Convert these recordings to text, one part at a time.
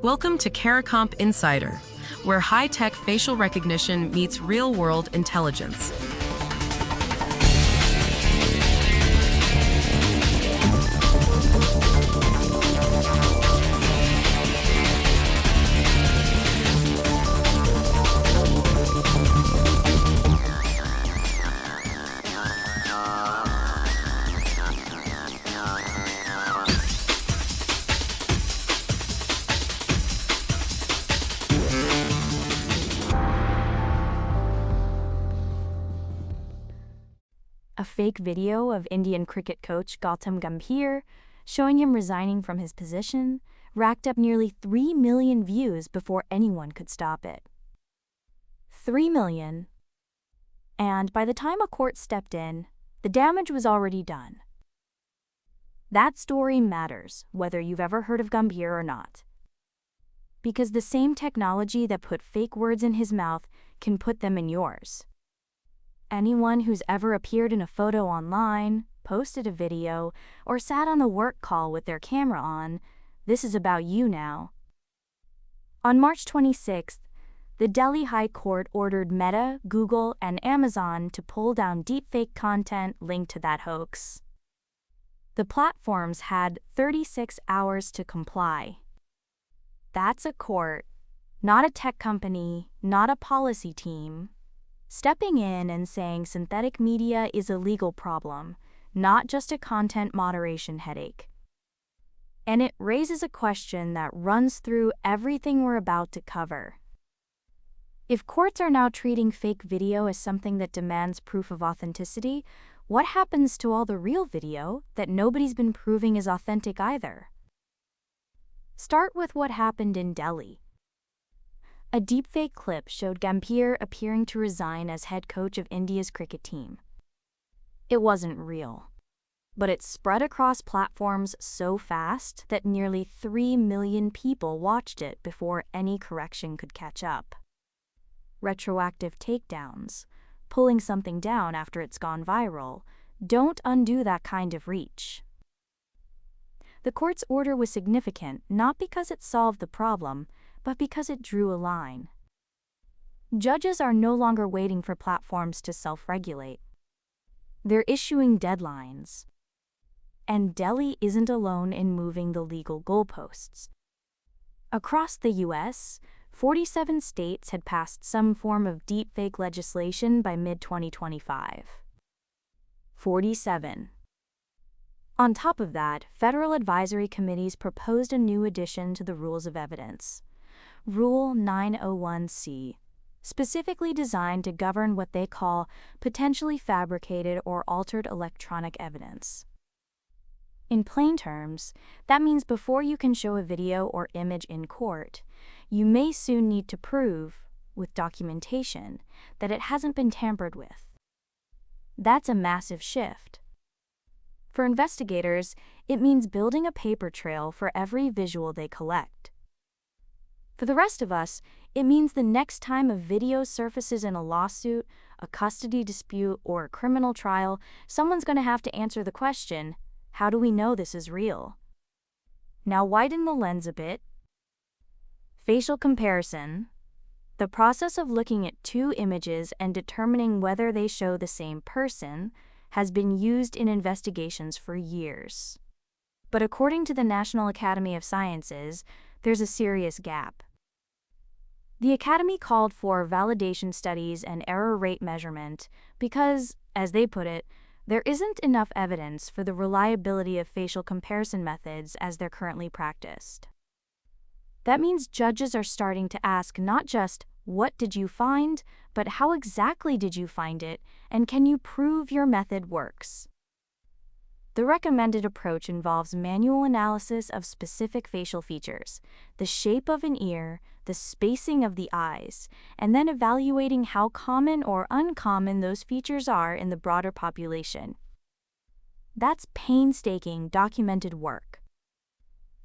Welcome to CARICOMP Insider, where high-tech facial recognition meets real-world intelligence. A fake video of Indian cricket coach Gautam Gambhir showing him resigning from his position racked up nearly 3 million views before anyone could stop it. 3 million. And by the time a court stepped in, the damage was already done. That story matters, whether you've ever heard of Gambhir or not. Because the same technology that put fake words in his mouth can put them in yours. Anyone who's ever appeared in a photo online, posted a video, or sat on a work call with their camera on, this is about you now. On March 26th, the Delhi High Court ordered Meta, Google, and Amazon to pull down deepfake content linked to that hoax. The platforms had 36 hours to comply. That's a court, not a tech company, not a policy team. Stepping in and saying synthetic media is a legal problem, not just a content moderation headache. And it raises a question that runs through everything we're about to cover. If courts are now treating fake video as something that demands proof of authenticity, what happens to all the real video that nobody's been proving is authentic either? Start with what happened in Delhi. A deepfake clip showed Gambhir appearing to resign as head coach of India's cricket team. It wasn't real, but it spread across platforms so fast that nearly 3 million people watched it before any correction could catch up. Retroactive takedowns, pulling something down after it's gone viral, don't undo that kind of reach. The court's order was significant not because it solved the problem, but because it drew a line. Judges are no longer waiting for platforms to self-regulate. They're issuing deadlines. And Delhi isn't alone in moving the legal goalposts. Across the US, 47 states had passed some form of deepfake legislation by mid-2025. 47. On top of that, federal advisory committees proposed a new addition to the rules of evidence. Rule 901C, specifically designed to govern what they call potentially fabricated or altered electronic evidence. In plain terms, that means before you can show a video or image in court, you may soon need to prove, with documentation, that it hasn't been tampered with. That's a massive shift. For investigators, it means building a paper trail for every visual they collect. For the rest of us, it means the next time a video surfaces in a lawsuit, a custody dispute, or a criminal trial, someone's going to have to answer the question, how do we know this is real? Now widen the lens a bit. Facial comparison, the process of looking at two images and determining whether they show the same person, has been used in investigations for years. But according to the National Academy of Sciences, there's a serious gap. The Academy called for validation studies and error rate measurement because, as they put it, there isn't enough evidence for the reliability of facial comparison methods as they're currently practiced. That means judges are starting to ask not just, what did you find, but how exactly did you find it, and can you prove your method works? The recommended approach involves manual analysis of specific facial features, the shape of an ear, the spacing of the eyes, and then evaluating how common or uncommon those features are in the broader population. That's painstaking, documented work.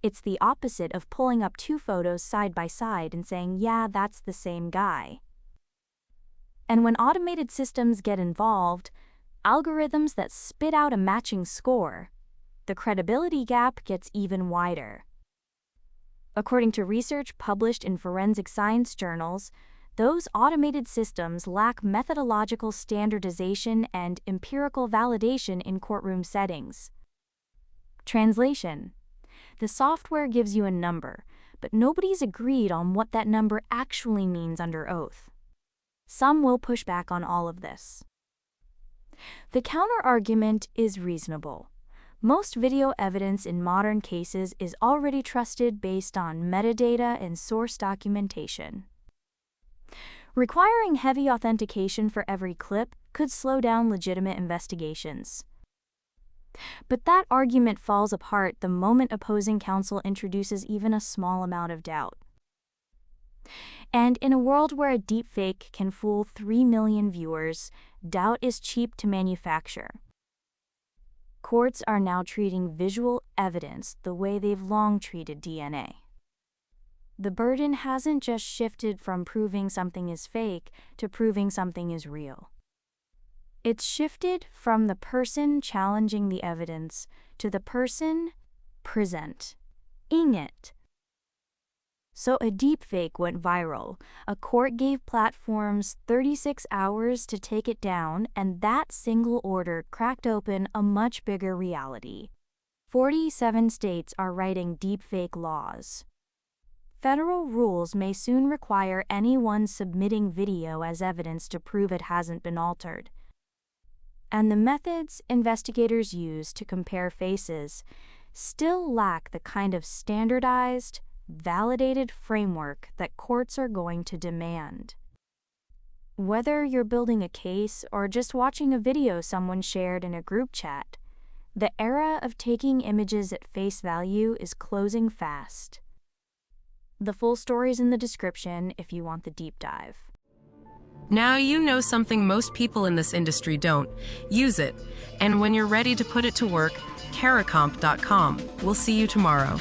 It's the opposite of pulling up two photos side by side and saying, yeah, that's the same guy. And when automated systems get involved, algorithms that spit out a matching score, the credibility gap gets even wider. According to research published in forensic science journals, those automated systems lack methodological standardization and empirical validation in courtroom settings. Translation: the software gives you a number, but nobody's agreed on what that number actually means under oath. Some will push back on all of this. The counter-argument is reasonable. Most video evidence in modern cases is already trusted based on metadata and source documentation. Requiring heavy authentication for every clip could slow down legitimate investigations. But that argument falls apart the moment opposing counsel introduces even a small amount of doubt. And in a world where a deepfake can fool 3 million viewers, doubt is cheap to manufacture. Courts are now treating visual evidence the way they've long treated DNA. The burden hasn't just shifted from proving something is fake to proving something is real. It's shifted from the person challenging the evidence to the person presenting it. So a deepfake went viral. A court gave platforms 36 hours to take it down, and that single order cracked open a much bigger reality. 47 states are writing deepfake laws. Federal rules may soon require anyone submitting video as evidence to prove it hasn't been altered. And the methods investigators use to compare faces still lack the kind of standardized, validated framework that courts are going to demand. Whether you're building a case or just watching a video someone shared in a group chat, the era of taking images at face value is closing fast. The full story's in the description if you want the deep dive. Now you know something most people in this industry don't. Use it. And when you're ready to put it to work, caracomp.com. We'll see you tomorrow.